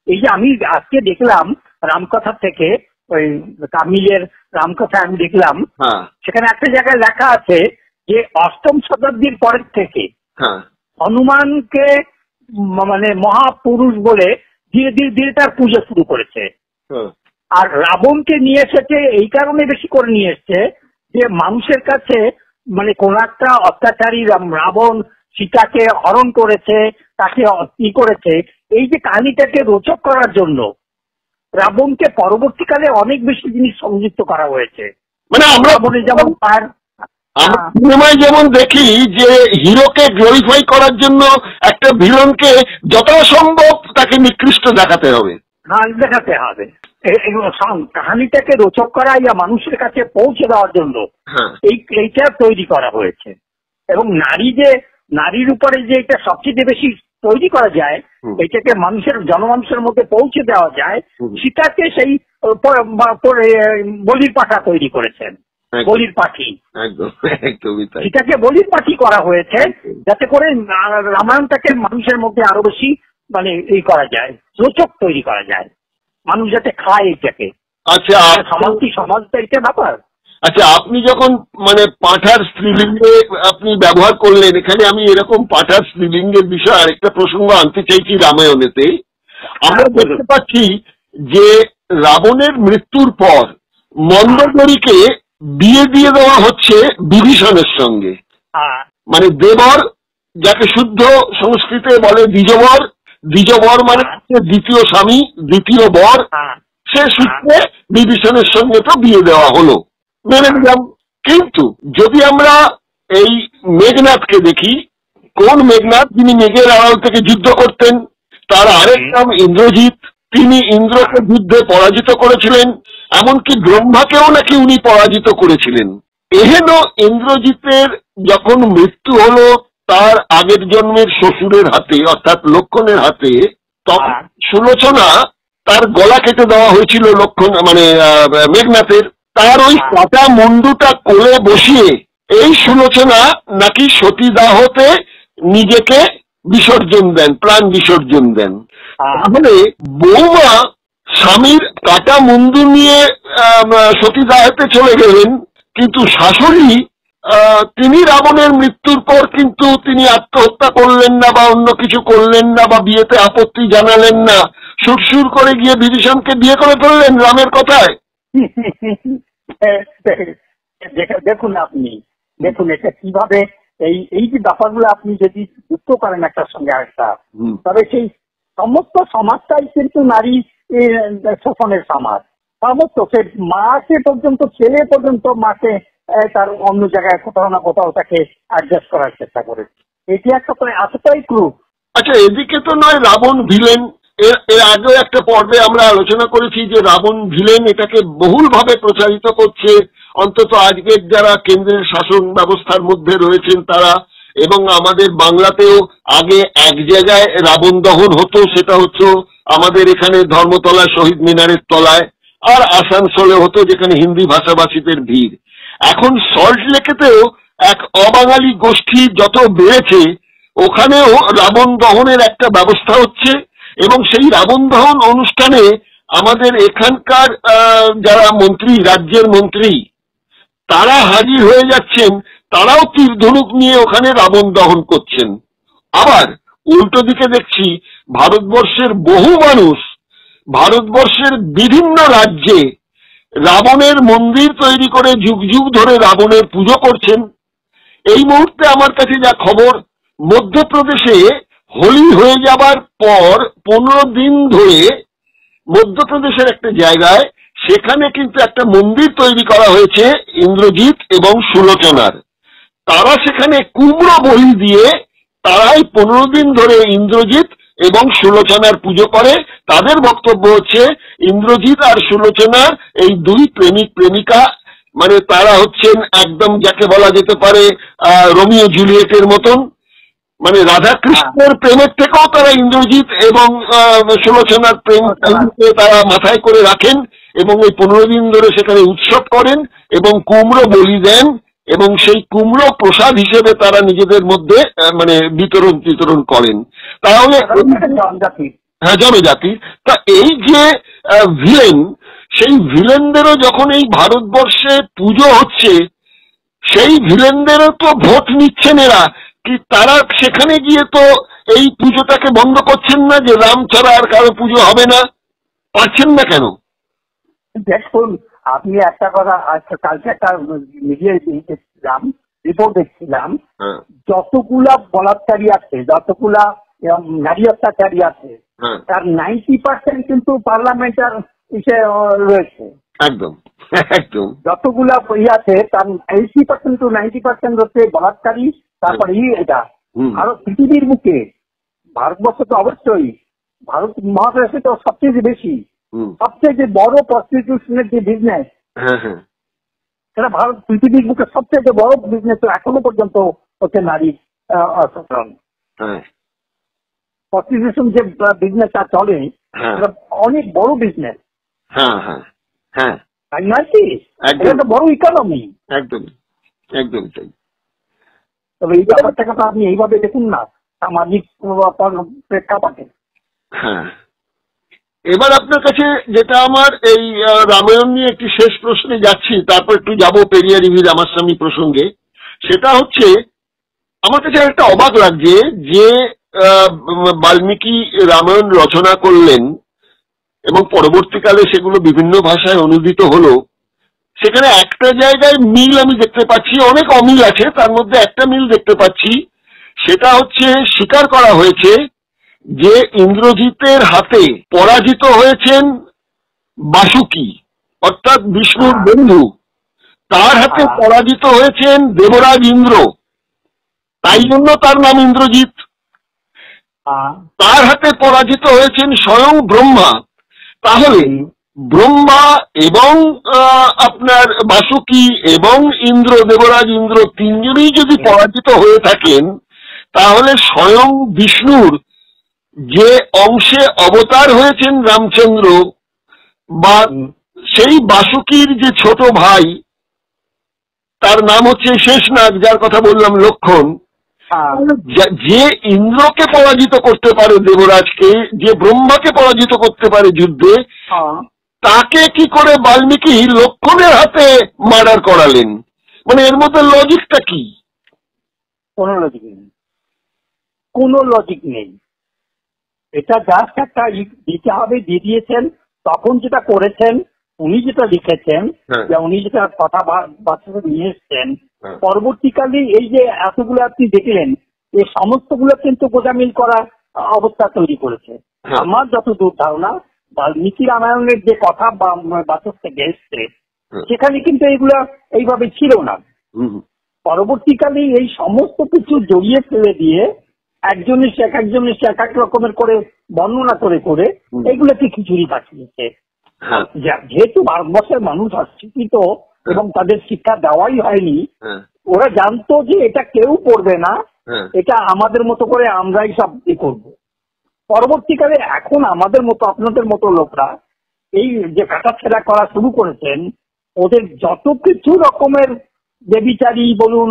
এই যে আমি আজকে দেখলাম রামকথা থেকে, ওই তামিলের রামকথা আমি দেখলাম, সেখানে একটা জায়গায় লেখা আছে যে 8ম শতাব্দীর পরের থেকে হনুমানকে মানে মহাপুরুষ বলে ধীরে ধীরে ধীরে তার পুজো শুরু করেছে। আর রাবণকে নিয়ে এসেছে এই কারণে বেশি করে নিয়ে এসছে যে মানুষের কাছে মানে কোন একটা অত্যাচারী রাবণ সীতাকে হরণ করেছে, তাকে ই করেছে, এই যে কাহিনীটাকে রোচক করার জন্য রাবণকে পরবর্তীকালে অনেক বেশি জিনিস সংযুক্ত করা হয়েছে। মানে আমরা যেমন তার সিনেমায় যেমন দেখি যে হিরোকে গ্লোরিফাই করার জন্য একটা ভিলেনকে যথাসম্ভব তাকে নিকৃষ্ট দেখাতে হবে, দেখাতে হবে। কাহিনীটাকে রোচক করা ইয়া মানুষের কাছে পৌঁছে দেওয়ার জন্য এইটা তৈরি করা হয়েছে। এবং নারীর উপরে যে এটা সবচেয়ে বেশি তৈরি করা যায়, এটাকে জনমানুষের মধ্যে পৌঁছে দেওয়া যায়, সীতাকে সেই বলির পাঠা তৈরি করেছেন, বলির পাঠি, সীতাকে বলির পাঠি করা হয়েছে যাতে করে রামায়ণটাকে মানুষের মধ্যে আরো বেশি মানে এই করা যায়, রোচক তৈরি করা যায়, মানুষ যাতে খায় এটাকে। আচ্ছা, সমাজটা এটা ব্যাপার। আচ্ছা, আপনি যখন মানে পাঠার স্ত্রীলিঙ্গে আপনি ব্যবহার করলেন, এখানে আমি এরকম পাঠার স্ত্রীলিঙ্গের বিষয়ে আরেকটা প্রসঙ্গ আনতে চাইছি। রামায়ণেতে আমরা দেখতে পাচ্ছি যে রাবণের মৃত্যুর পর মন্দোদরীকে বিয়ে দিয়ে দেওয়া হচ্ছে বিভীষণের সঙ্গে। মানে দেবর, যাকে শুদ্ধ সংস্কৃতে বলে দ্বিজবর, দ্বিজবর মানে দ্বিতীয় স্বামী, দ্বিতীয় বর, সে সূত্রে বিভীষণের সঙ্গে তো বিয়ে দেওয়া হলো, মেনে নিলাম। কিন্তু যদি আমরা এই মেঘনাথকে দেখি, কোন মেঘনাথ? যিনি মেঘের আড়াল থেকে যুদ্ধ করতেন। তার আরেক নাম ইন্দ্রজিৎ। তিনি ইন্দ্রকে যুদ্ধে পরাজিত করেছিলেন, এমনকি ব্রহ্মাকেও নাকি উনি পরাজিত করেছিলেন। এহেন ইন্দ্রজিতের যখন মৃত্যু হলো তার আগের জন্মের শ্বশুরের হাতে, অর্থাৎ লক্ষণের হাতে, তখন সুলোচনা তার গলা কেটে দেওয়া হয়েছিল মেঘনাথের। তার ওই কাটা মুন্ডুটা কোলে বসিয়ে এই সুলোচনা নাকি সতীদাহতে নিজেকে বিসর্জন দেন, প্রাণ বিসর্জন দেন। তাহলে বৌমা স্বামীর কাটা মুন্ডু নিয়ে সতীদাহতে চলে গেলেন, কিন্তু শাশুড়ি তিনি রাবণের মৃত্যুর পর কিন্তু তিনি আত্মহত্যা করলেন না বা অন্য কিছু করলেন না বা বিয়েতে আপত্তি জানালেন না, সুরসুর করে গিয়ে বিভীষণকে বিয়ে করে ফেললেন রামের কথায়। দেখুন এটা কিভাবে এই যে ব্যাপারগুলো আপনি যদি যুক্ত করেন একটার সঙ্গে আরেকটা, তবে সেই সমস্ত সমাজটাই কিন্তু নারী শোষণের সমাজ। সমস্ত সে মাকে পর্যন্ত, ছেলে পর্যন্ত মাকে তার অন্য জায়গায় কোথাও না কোথাও তাকে অ্যাডজাস্ট করার চেষ্টা করেছে। এটি একটা এতটাই ক্রুর। আচ্ছা, এদিকে তো নয় রাবণ ভিলেন। এর আগেও একটা পর্বে আমরা আলোচনা করেছি যে রাবণ ভিলেন, এটাকে বহুলভাবে প্রচারিত করছে অন্তত আজকের যারা কেন্দ্রের শাসন ব্যবস্থার মধ্যে রয়েছেন তারা। এবং আমাদের বাংলাতেও আগে এক জায়গায় রাবণ দহন হতো, সেটা হচ্ছে আমাদের এখানে ধর্মতলা শহীদ মিনারের তলায়, আর আসানসোলে হতো যেখানে হিন্দি ভাষাভাষীদের ভিড়। এখন সল্ট লেকেতেও এক অবাঙালি গোষ্ঠী যত বেড়েছে, ওখানেও রাবণ দহনের একটা ব্যবস্থা হচ্ছে। এবং সেই রাবণ দহন অনুষ্ঠানে আমাদের এখানকার যারা মন্ত্রী, রাজ্যের মন্ত্রী, তারা হাজির হয়ে যাচ্ছেন, তারাও তীর ধনুক নিয়ে ওখানে রাবণ দহন করছেন। আবার উল্টো দিকে দেখছি ভারতবর্ষের বহু মানুষ ভারতবর্ষের বিভিন্ন রাজ্যে রাবণের মন্দির তৈরি করে যুগ যুগ ধরে রাবণের পুজো করছেন। এই মুহূর্তে আমার কাছে যা খবর, মধ্যপ্রদেশে হোলি হয়ে যাবার পর 15 দিন ধরে মধ্যপ্রদেশের একটা জায়গায় সেখানে কিন্তু একটা মন্দির তৈরি করা হয়েছে ইন্দ্রজিৎ এবং সুলোচনার। তারা সেখানে কুমড়ো বলি দিয়ে তারাই 15 দিন ধরে ইন্দ্রজিৎ এবং সুলোচনার পুজো করে। তাদের বক্তব্য হচ্ছে ইন্দ্রজিৎ আর সুলোচনার এই দুই প্রেমিক প্রেমিকা, মানে তারা হচ্ছেন একদম যাকে বলা যেতে পারে রোমিও জুলিয়েটের মতন। মানে রাধা কৃষ্ণের প্রেমের থেকেও তারা ইন্দ্রজিৎ এবং সুলোচনার প্রেমকে তারা মাথায় করে রাখেন এবং এই 15 দিন ধরে সেখানে উৎসব করেন এবং কুমড়ো বলি দেন এবং সেই কুমড়ো প্রসাদ হিসেবে তারা নিজেদের মধ্যে মানে বিতরণ করেন। তাহলে হ্যাঁ, জনজাতি। তা এই যে ভিলেন, সেই ভিলেনদেরও যখন এই ভারতবর্ষে পুজো হচ্ছে, সেই ভিলেনদেরও তো ভোট নিচ্ছেন এরা। কি তারা সেখানে গিয়ে তো এই পুজোটাকে বন্ধ করছেন না যে রাম ছাড়া আর কারো পুজো হবে না? পারছেন না কেন? দেখুন, আপনি একটা কথা, আজকে কালকে একটা মিডিয়ায় দেখছিলাম, রিপোর্ট দেখছিলাম, যতগুলা বলাৎকারী আছে, যতগুলা নারী অত্যাচারী আছে, তার 90% কিন্তু পার্লামেন্টার ইসে রয়েছে। একদম একদম। যতগুলা আছে তার 80% টু 90% হচ্ছে বলাৎকারী। তারপরে এটা আরো পৃথিবীর বুকে, ভারতবর্ষ তো অবশ্যই, ভারত মহাদেশে তো সবচেয়ে বেশি, সবচেয়ে যে বড় প্রস্টিটিউশনের যে বিজনেস, সেটা ভারত পৃথিবীর বুকে সবচেয়ে বড় বিজনেস এখনো পর্যন্ত হচ্ছে নারী অসচেতন। প্রস্টিটিউশন যে বিজনেসটা চলে সেটা অনেক বড় বিজনেস, তাই নয় কি? এটা বড় ইকোনমি। একদম একদম তাই। তবে এই ব্যাপারটাকে তো আপনি এইভাবে দেখুন না, সামাজিক প্রেক্ষাপটে। হ্যাঁ, এবার আপনার কাছে যেটা আমার এই রামায়ণ নিয়ে একটি শেষ প্রশ্নে যাচ্ছি, তারপর একটু যাবো পেরিয়া রিভি রামাস্বামী প্রসঙ্গে। সেটা হচ্ছে, আমার কাছে একটা অবাক লাগছে যে বাল্মীকি রামায়ণ রচনা করলেন এবং পরবর্তীকালে সেগুলো বিভিন্ন ভাষায় অনুদিত হলো। সেখানে একটা জায়গায় মিল আমি দেখতে পাচ্ছি, অনেক অমিল আছে, তার মধ্যে একটা মিল দেখতে পাচ্ছি। সেটা হচ্ছে স্বীকার করা হয়েছে যে ইন্দ্রজিতের হাতে পরাজিত হয়েছেন বাসুকি, অর্থাৎ বিষ্ণুর বন্ধু। তার হাতে পরাজিত হয়েছেন দেবরাজ ইন্দ্র, তাই জন্য তার নাম ইন্দ্রজিৎ। তার হাতে পরাজিত হয়েছেন স্বয়ং ব্রহ্মা। তাহলে ব্রহ্মা এবং আপনার বাসুকি এবং ইন্দ্র, দেবরাজ ইন্দ্র, তিনজনই যদি পরাজিত হয়ে থাকেন, তাহলে স্বয়ং বিষ্ণুর যে অংশে অবতার হয়েছেন রামচন্দ্র, বা সেই বাসুকির যে ছোট ভাই, তার নাম হচ্ছে শেষনাগ, যার কথা বললাম লক্ষণ, যে ইন্দ্রকে পরাজিত করতে পারে, দেবরাজকে, যে ব্রহ্মাকে পরাজিত করতে পারে যুদ্ধে, তাকে কি করে বাল্মীকি লক্ষণের হাতে মার্ডার করালেন? মানে এর মধ্যে লজিকটা কি? কোনো লজিক নেই, কোনো লজিক নেই। এটা জাস্ট একটা দিতে হবে, দিয়ে দিয়েছেন। তখন যেটা করেছেন, উনি যেটা লিখেছেন, উনি যেটা কথা বাচ্চাদের নিয়ে এসছেন, পরবর্তীকালে এই যে এতগুলো আপনি দেখলেন, এই সমস্তগুলো কিন্তু গোজামিল করা অবস্থা তৈরি করেছে। আমার যতদূর ধারণা, বাল্মীকি রামায়ণের যে কথা বাচক থেকে এসছে, সেখানে কিন্তু এইগুলা এইভাবে ছিল না। পরবর্তীকালে এই সমস্ত কিছু জড়িয়ে ফেলে দিয়ে একজনের সে এক এক রকমের করে বর্ণনা করে করে এইগুলোকে খিচুড়ি পাঠিয়েছে। যেহেতু ভারতবর্ষের মানুষ অশিক্ষিত এবং তাদের শিক্ষা দেওয়াই হয়নি, ওরা জানতো যে এটা কেউ পড়বে না, এটা আমাদের মতো করে আমরাই সব করব। পরবর্তীকালে এখন আমাদের মতো, আপনাদের মতো লোকরা এই যে কাটাছেড়া করা শুরু করেছেন, ওদের যত কিছু রকমের বেবিচারী বলুন,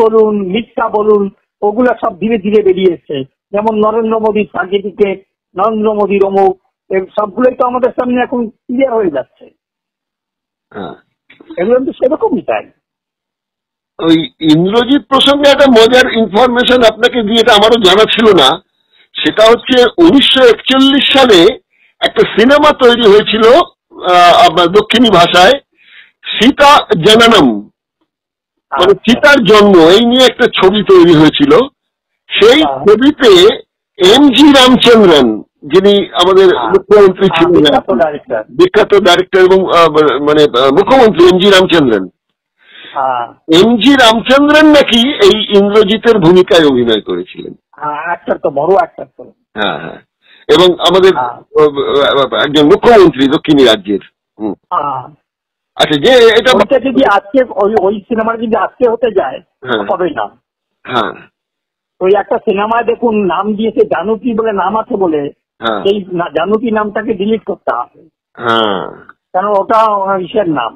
বলুন, মিথ্যা বলুন, ওগুলা সব ধীরে ধীরে বেরিয়ে এসছে। যেমন নরেন্দ্র মোদীর সার্টিফিকেট, নরেন্দ্র মোদীর অমুক, সবগুলোই তো আমাদের সামনে এখন ক্লিয়ার হয়ে যাচ্ছে। এগুলো তো সেরকমই তাই। ওই ইন্দ্রজিৎ প্রসঙ্গে একটা মজার ইনফরমেশন আপনাকে দিয়ে, এটা আমারও জানা ছিল না। সেটা হচ্ছে 1941 সালে একটা সিনেমা তৈরি হয়েছিল আপনার দক্ষিণী ভাষায়, সীতা জননম, মানে সীতার জন্ম, এই নিয়ে একটা ছবি তৈরি হয়েছিল। সেই ছবিতে এমজি রামচন্দ্রন, যিনি আমাদের মুখ্যমন্ত্রী ছিলেন, বিখ্যাত ডাইরেক্টর এবং মানে মুখ্যমন্ত্রী এমজি রামচন্দ্রন, এমজি রামচন্দ্রন নাকি এই ইন্দ্রজিতের ভূমিকায় অভিনয় করেছিলেন। হ্যাঁ হ্যাঁ, এবং আমাদের একজন মুখ্যমন্ত্রী দক্ষিণী রাজ্যের। আচ্ছা, যে এটা যদি আজকে ওই সিনেমাটা যদি আজকে হতে যায় হবে না। হ্যাঁ, ওই একটা সিনেমায় দেখুন নাম দিয়েছে জানুকি বলে, নাম আছে বলে, সেই জানুকি নামটাকে ডিলিট করতে হবে, কারণ ওটা ইসের নাম,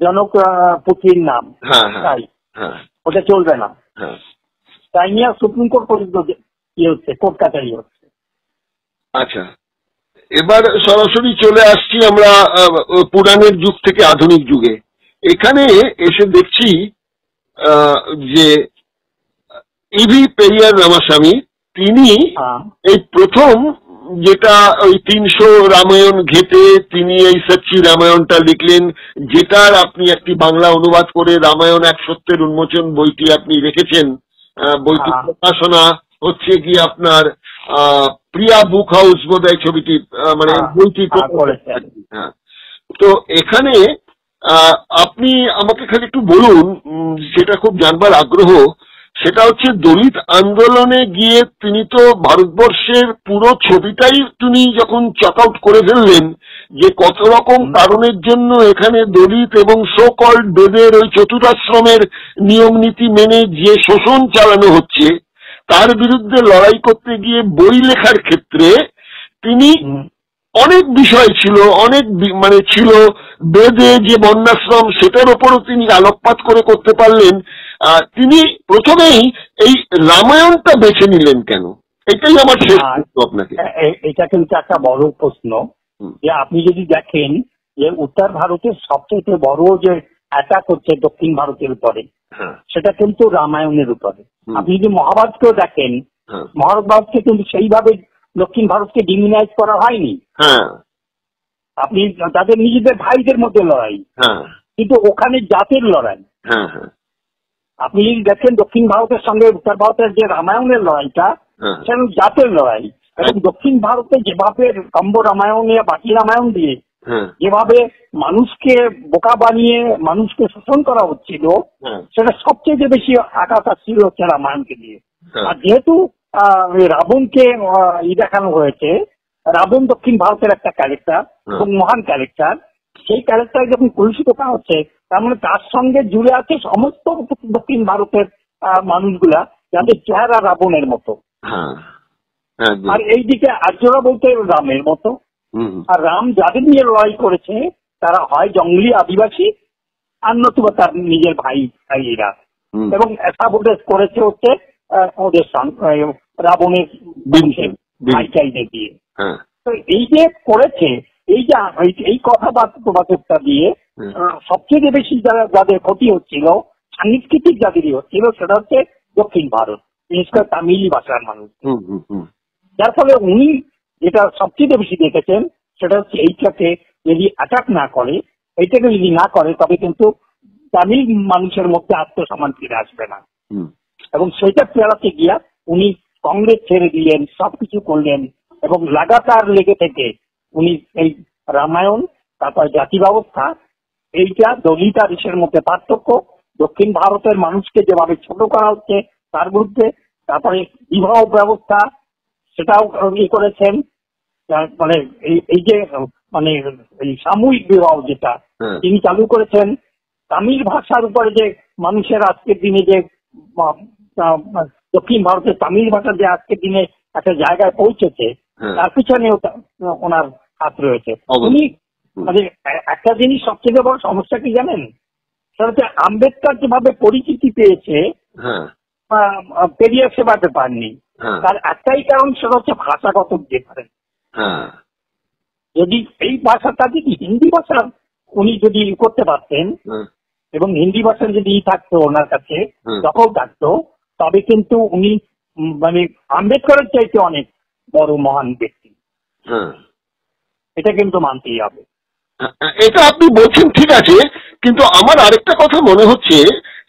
জনক পুত্রীর নাম, তাই ওটা চলবে না। তাই নিয়ে সুপ্রিম কোর্ট পর্যন্ত ইয়ে হচ্ছে, কোর্ট কাছারি হচ্ছে। আচ্ছা, এবার সরাসরি চলে আসছি আমরা পুরাণের যুগ থেকে আধুনিক যুগে। এখানে এসে দেখছি যে ইভি পেরিয়ার রামাস্বামী, তিনি এই প্রথম যেটা ওই 300 রামায়ণ ঘেটে তিনি এই সচ্চি রামায়ণটা লিখলেন, যেটার আপনি একটি বাংলা অনুবাদ করে রামায়ণ এক সত্যের উন্মোচন বইটি আপনি রেখেছেন। বইটি প্রকাশনা হচ্ছে কি আপনার প্রিয়া বুক হাউস বোধহয় ছবিটি মানে বইটি। হ্যাঁ, তো এখানে আপনি আমাকে খালি একটু বলুন, সেটা খুব জানবার আগ্রহ, সেটা হচ্ছে দলিত আন্দোলনে গিয়ে তিনি তো ভারতবর্ষের পুরো ছবিটাই তিনি যখন চক আউট করে ফেললেন যে কত রকম কারণের জন্য এখানে দলিত এবং সো কল্ড বেদের ওই চতুরাশ্রমের নিয়ম নীতি মেনে যে শোষণ চালানো হচ্ছে তার বিরুদ্ধে লড়াই করতে গিয়ে বই লেখার ক্ষেত্রে তিনি অনেক বিষয় ছিল, অনেক মানে ছিল বেদে যে বর্ণাশ্রম সেটার ওপরও তিনি আলোকপাত করে করতে পারলেন। তিনি প্রথমেই এই রামায়ণটা বেছে নিলেন কেন? এটাই আমার শেষ প্রশ্ন আপনাকে। এটা কিন্তু একটা বড় প্রশ্ন, যে আপনি যদি দেখেন যে উত্তর ভারতের সবচেয়ে বড় যে অ্যাটাক হচ্ছে দক্ষিণ ভারতের উপরে, সেটা কিন্তু রামায়ণের উপরে। আপনি যদি মহাভারতকেও দেখেন, মহাভারতকে কিন্তু সেইভাবে দক্ষিণ ভারতকে ডিমিনাইজ করা হয়নি। আপনি তাদের নিজেদের ভাইদের মধ্যে লড়াই, কিন্তু ওখানে জাতের লড়াই। আপনি যদি দেখেন দক্ষিণ ভারতের সঙ্গে উত্তর ভারতের যে রামায়ণের লড়াইটা, সেটা জাতের লড়াই। এবং দক্ষিণ ভারতে যেভাবে কম্ব রামায়ণ বাকি রামায়ণ দিয়ে যেভাবে মানুষকে বোকা বানিয়ে মানুষকে শোষণ করা হচ্ছিল, সেটা সবচেয়ে বেশি আঘাত আসছিল হচ্ছে রামায়ণকে দিয়ে। আর যেহেতু রাবণকে দেখানো হয়েছে, রাবণ দক্ষিণ ভারতের একটা ক্যারেক্টার এবং মহান ক্যারেক্টার, সেই ক্যারেক্টার যখন কলুষিত করা হচ্ছে, তার মানে তার সঙ্গে জুড়ে আছে সমস্ত দক্ষিণ ভারতের মানুষগুলা যাদের চেহারা রাবণের মতো। আর এইদিকে আর্যরা বলতে রামের মতো। আর রাম যাদের নিয়ে লড়াই করেছে তারা হয় জঙ্গলি আদিবাসী, আর নতুবা তার নিজের ভাইরা। এবং সাবোটেজ করেছে হচ্ছে ওদের রাবণের ভাইচাইদের দিয়ে। তো এই যে করেছে, এই কথাবার্তা দিয়ে সবচেয়ে বেশি যাদের ক্ষতি হচ্ছিল, সাংস্কৃতিক যাদেরই হচ্ছিল, সেটা হচ্ছে দক্ষিণ ভারত, বিশেষ করে তামিল ভাষার মানুষ। যার ফলে উনি যেটা সবচেয়ে বেশি দেখেছেন সেটা হচ্ছে এইটাকে যদি অ্যাটাক না করে, এইটাকে যদি না করে, তবে কিন্তু তামিল মানুষের মধ্যে আত্মসম্মান ফিরে আসবে না। এবং সেইটা ফেরাতে গিয়া উনি কংগ্রেস ছেড়ে দিলেন, সবকিছু করলেন, এবং লাগাতার লেগে থেকে উনি এই রামায়ণ, তারপর জাতি ব্যবস্থা, এইটা দলিত আর দেশের মধ্যে পার্থক্য, দক্ষিণ ভারতের মানুষকে যেভাবে ছোট করা হচ্ছে তার বিরুদ্ধে, তারপরে বিবাহ ব্যবস্থা সেটাও করেছেন। মানে এই যে মানে এই সাময়িক বিবাহ যেটা তিনি চালু করেছেন, তামিল ভাষার উপরে যে মানুষের আজকের দিনে যে দক্ষিণ ভারতের তামিল ভাষা যে আজকের দিনে একটা জায়গায় পৌঁছেছে, তার পিছনেও ওনার হাত রয়েছে। উনি মানে একটা জিনিস সবচেয়ে বড় সমস্যা কি জানেন, সেটা হচ্ছে আম্বেদকর যেভাবে পরিচিতি পেয়েছে পেরিয়ার সেভাবে পাননি। তার একটাই কারণ, সেটা হচ্ছে ভাষাগত ডিফারেন্স। যদি এই ভাষাটা যদি হিন্দি ভাষা উনি যদি করতে পারতেন, এবং হিন্দি ভাষার যদি থাকতো ওনার কাছে, দখল থাকতো, তবে কিন্তু উনি মানে আম্বেদকরের চাইতে অনেক বড় মহান ব্যক্তি। এটা কিন্তু মানতেই হবে। এটা আপনি বলছেন ঠিক আছে, কিন্তু আমার আরেকটা কথা মনে হচ্ছে,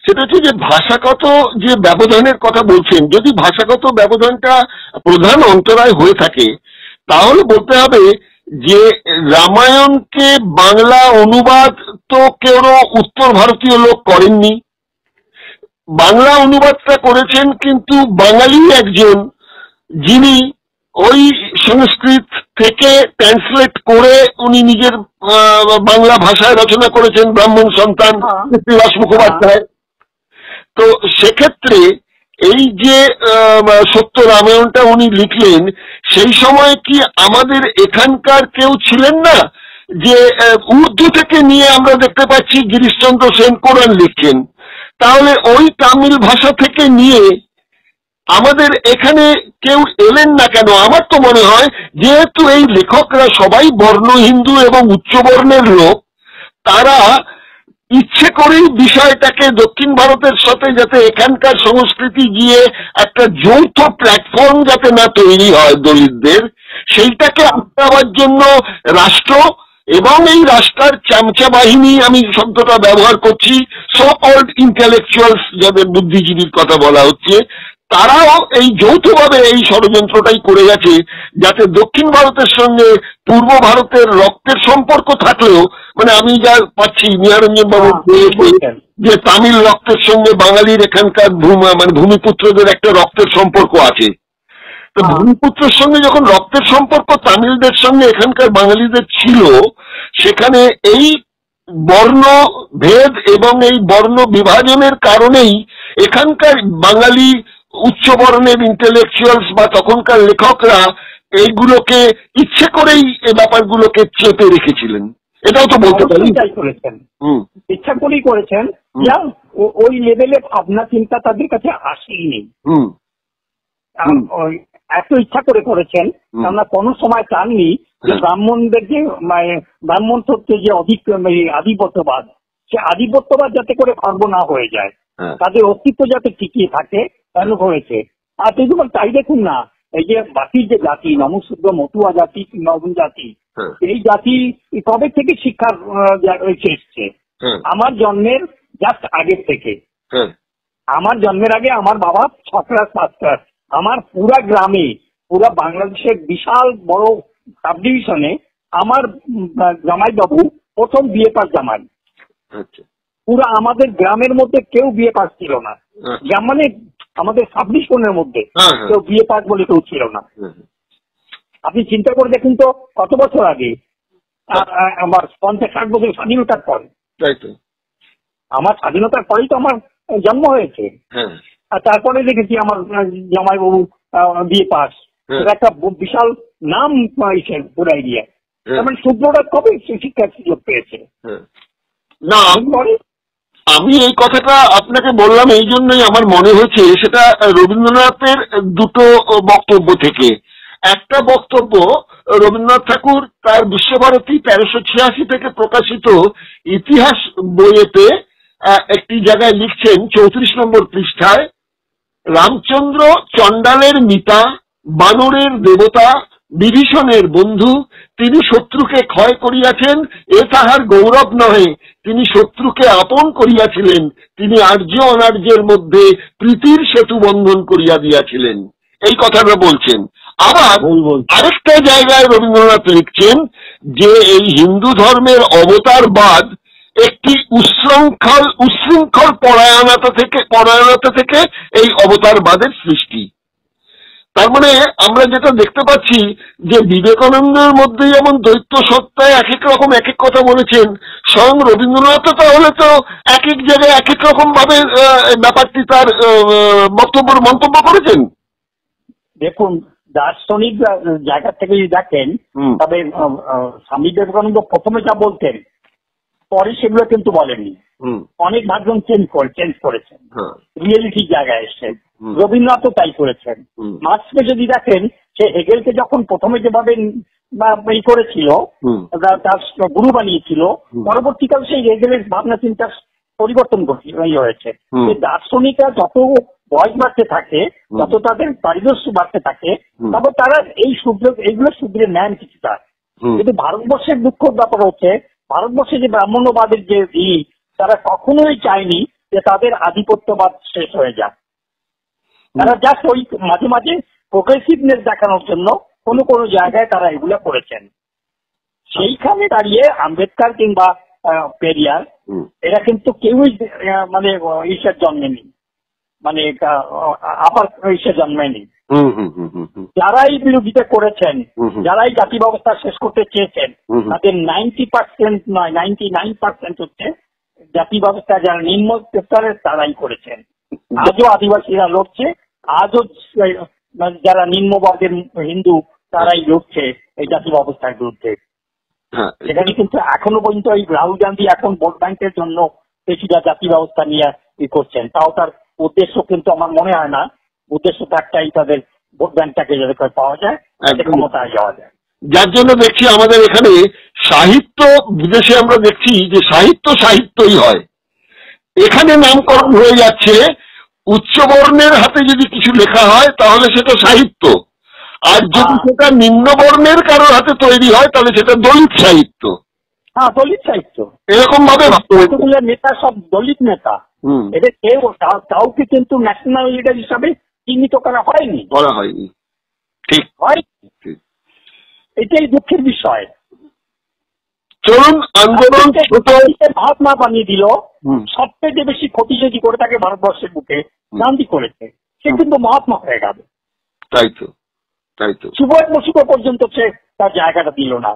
সেটা হচ্ছে যে ভাষাগত যে ব্যবধানের কথা বলছেন, যদি ভাষাগত ব্যবধানটা প্রধান অন্তরায় হয়ে থাকে, তাহলে বলতে হবে যে রামায়ণকে বাংলা অনুবাদ তো কেউ উত্তর ভারতীয় লোক করেননি। বাংলা অনুবাদটা করেছেন কিন্তু বাঙালি একজন, যিনি ওই সংস্কৃত থেকে ট্রান্সলেট করে উনি নিজের বাংলা ভাষায় রচনা করেছেন, ব্রাহ্মণ সন্তান কৃত্তিবাস মুখোপাধ্যায়। তো সেক্ষেত্রে এই যে সত্য রামায়ণটা উনি লিখলেন, সেই সময় কি আমাদের এখানকার কেউ ছিলেন না যে উর্দু থেকে নিয়ে আমরা দেখতে পাচ্ছি গিরিশচন্দ্র সেন কোরআন লিখছেন, তাহলে ওই তামিল ভাষা থেকে নিয়ে আমাদের এখানে কেউ এলেন না কেন? আমার তো মনে হয় যেহেতু এই লেখকরা সবাই বর্ণ হিন্দু এবং উচ্চ বর্ণের লোক, তারা ইচ্ছে করেই বিষয়টাকে দক্ষিণ ভারতের সাথে যাতে এখানকার সংস্কৃতি গিয়ে একটা যৌথ প্ল্যাটফর্ম যাতে না তৈরি হয় দলিতদের, সেইটাকে আটকাবার জন্য রাষ্ট্র এবং এই রাষ্ট্রের চামচা বাহিনী, আমি শব্দটা ব্যবহার করছি, সো কল্ড ইন্টেলেকচুয়ালস যাদের বুদ্ধিজীবীর কথা বলা হচ্ছে, তারাও এই যৌথভাবে এই ষড়যন্ত্রটাই করে গেছে যাতে দক্ষিণ ভারতের সঙ্গে পূর্ব ভারতের রক্তের সম্পর্ক থাকলেও, মানে আমি যা পাচ্ছি নিহারঞ্জন বাবু যে তামিল রক্তের সঙ্গে বাঙালির এখানকার মানে ভূমিপুত্রদের একটা রক্তের সম্পর্ক আছে, তো ভূমিপুত্রের সঙ্গে যখন রক্তের সম্পর্ক তামিলদের সঙ্গে এখানকার বাঙালিদের ছিল, সেখানে এই বর্ণ ভেদ এবং এই বর্ণ বিভাজনের কারণেই এখানকার বাঙালি উচ্চ বর্ণের ইন্টেলেকচুয়ালস বা তখনকার লেখকরা এইগুলোকে ইচ্ছে করেই এই ব্যাপারগুলোকে চেপে রেখেছিলেন। এটাও তো বলতে পারি করেছেন, ইচ্ছা করেই করেছেন, ওই লেভেলে ভাবনা চিন্তা তাদের কাছে আসেনি। এত ইচ্ছা করে করেছেন, আমরা কোনো সময় চাননি যে ব্রাহ্মণদের যে ব্রাহ্মণ তত্ত্বে যে আধিপত্যবাদ, সে আধিপত্যবাদ যাতে করে খর্ব না হয়ে যায়, তাদের অস্তিত্ব যাতে টিকিয়ে থাকে, কেন হয়েছে। আর তাই দেখুন না, এই যে বাকির যে জাতি, নমশূদ্র, মতুয়া জাতি, নবম জাতি, এই জাতি কবে থেকে শিক্ষার এসছে? আমার জন্মের জাস্ট আগের থেকে। আমার জন্মের আগে আমার বাবা 6 ক্লাস 5 ক্লাস, আমার পুরা গ্রামে, পুরা বাংলাদেশের বিশাল বড় সাব ডিভিশনে আমার জামাই বাবু প্রথম বিএ পাস জামাই। পুরা আমাদের গ্রামের মধ্যে কেউ বিএ পাস ছিল না, মানে আমাদের সাব ডিভিশনের মধ্যে কেউ বিএ পাস বলে কেউ ছিল না। আপনি চিন্তা করে দেখুন তো কত বছর আগে, আমার 50-60 বছর স্বাধীনতার পরে। আমার স্বাধীনতার পরেই তো আমার জন্ম হয়েছে, আর তারপরে দেখেছি আমার জামাইবাবু বিএ পাস, একটা বিশাল নাম পুরো এরিয়া। মানে শুক্রটা কবে শিক্ষার সুযোগ পেয়েছে? না, আমি এই কথাটা আপনাকে বললাম এই জন্যই আমার মনে হয়েছে সেটা রবীন্দ্রনাথের দুটো বক্তব্য থেকে। একটা বক্তব্য, রবীন্দ্রনাথ ঠাকুর তার বিশ্বভারতী 1386 থেকে প্রকাশিত ইতিহাস বইয়েতে একটি জায়গায় লিখছেন 34 নম্বর পৃষ্ঠায়, রামচন্দ্র চণ্ডালের মিতা, বানরের দেবতা, বিভীষণের বন্ধু, তিনি শত্রুকে ক্ষয় করিয়াছেন, এ তাহার গৌরব নহে, তিনি শত্রুকে আপন করিয়াছিলেন, তিনি আর্য অনার্যের মধ্যে প্রীতির সেতু বন্ধন করিয়া দিয়াছিলেন। এই কথাটা বলছেন। আবার আরেকটা জায়গায় রবীন্দ্রনাথ লিখছেন যে এই হিন্দু ধর্মের অবতারবাদ একটি উচ্ছৃঙ্খল পরায়ণতা থেকে এই অবতারবাদের সৃষ্টি। তার মানে আমরা যেটা দেখতে পাচ্ছি যে বিবেকানন্দের মধ্যে যেমন দ্বৈত সত্তায় এক এক রকম এক এক কথা বলেছেন, স্বয়ং রবীন্দ্রনাথ তাহলে তো এক এক জায়গায় এক এক রকম ভাবে ব্যাপারটি তার মন্তব্য করেছেন। দেখুন, দার্শনিক জায়গা থেকে যদি দেখেন, তবে স্বামী বিবেকানন্দ প্রথমে যা বলতেন পরে সেগুলো কিন্তু বলেননি, অনেক ভার্জন চেঞ্জ করেছেন, রিয়েলিটির জায়গায় এসছেন। রবীন্দ্রনাথও তাই করেছেন। মার্ক্সকে যদি দেখেন, সে হেগেলকে যখন প্রথমে যেভাবে করেছিল, তার গুরু বানিয়েছিল, পরবর্তীকালে সেই হেগেলের ভাবনা চিন্তার পরিবর্তন হয়েছে। দার্শনিকরা যত বয়স বাড়তে থাকে, যত তাদের পারিদর্শ বাড়তে থাকে, তবে তারা এইগুলো শুধরে নেন কিছুটা। কিন্তু ভারতবর্ষের দুঃখের ব্যাপার হচ্ছে, ভারতবর্ষে যে ব্রাহ্মণ্যবাদের যে তারা কখনোই চায়নি যে তাদের আধিপত্যবাদ শেষ হয়ে যাক। তারা জাস্ট ওই মাঝে মাঝে প্রোগ্রেসিভনেস দেখানোর জন্য কোনো কোনো জায়গায় তারা এগুলো করেছেন। সেইখানে দাঁড়িয়ে আম্বেদকর কিংবা পেরিয়ার এরা কিন্তু কেউই মানে ঈশ্বর জন্মেনি, মানে আপার ঈশ্বর জন্মেনি। যারা এই বিরোধিতা করেছেন, যারা এই জাতি ব্যবস্থা শেষ করতে চেয়েছেন, তাদের 90% নয় 99% হচ্ছে জাতি ব্যবস্থা যারা নিম্ন স্তরের তারাই করেছেন। আজও আদিবাসীরা লড়ছে, আজও যারা নিম্নবর্গের হিন্দু তারাই লড়ছে এই জাতি ব্যবস্থার বিরুদ্ধে। সেখানে কিন্তু এখনো পর্যন্ত এই রাহুল গান্ধী এখন ভোট ব্যাংকের জন্য কিছুটা জাতি ব্যবস্থা নিয়ে করছেন, তাও তার উদ্দেশ্য কিন্তু আমার মনে হয় না। উদ্দেশ্য একটাই, তাদের ভোট ব্যাংকটাকে যাতে করে পাওয়া যায়, তাদের ক্ষমতায় যাওয়া যায়। যার জন্য দেখছি আমাদের এখানে সাহিত্য, বিদেশে আমরা দেখছি যে সাহিত্যই হয়, এখানে নামকরণ হয়ে যাচ্ছে উচ্চবর্ণের হাতে যদি কিছু লেখা হয় তাহলে সেটা সাহিত্য, আর যদি সেটা নিম্নবর্ণের কারোর হাতে তৈরি হয় তাহলে সেটা দলিত সাহিত্য। হ্যাঁ, দলিত সাহিত্য। এরকম ভাবে নেতা সব দলিত নেতা, এদের কেউ কাউকে কিন্তু ন্যাশনাল লিডার হিসাবে চিহ্নিত করা হয়নি। ঠিক হয়, এটাই দুঃখের বিষয়। চলুন আন্দোলন মহাত্মা বানিয়ে দিল, সবথেকে বেশি ক্ষতি যদি করে থাকে ভারতবর্ষের বুকে গান্ধী করেছে, সে কিন্তু মহাত্মা হয়ে গেল। তাই তো সুভাষ বসু পর্যন্ত সে তার জায়গাটা দিল না,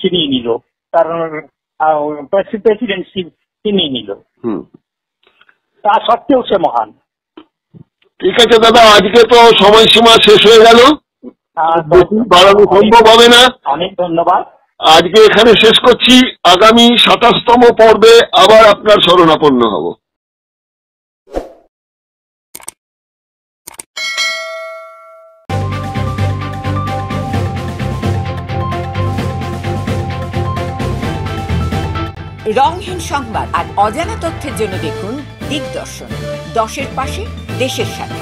ছিনিয়ে নিল, তার প্রেসিডেন্সি ছিনিয়ে নিল, তা সত্ত্বেও সে মহান। ঠিক আছে দাদা, আজকে তো সময়সীমা শেষ হয়ে গেল, বাড়ানো সম্ভব হবে না। অনেক ধন্যবাদ। আজকে এখানে শেষ করছি, আগামী ২৭তম পর্বে আবার আপনার শরণাপন্ন হব। রংহীন সংবাদ আর অজানা তথ্যের জন্য দেখুন দিগদর্শন, ১০-এর পাশে, দেশের সাথে।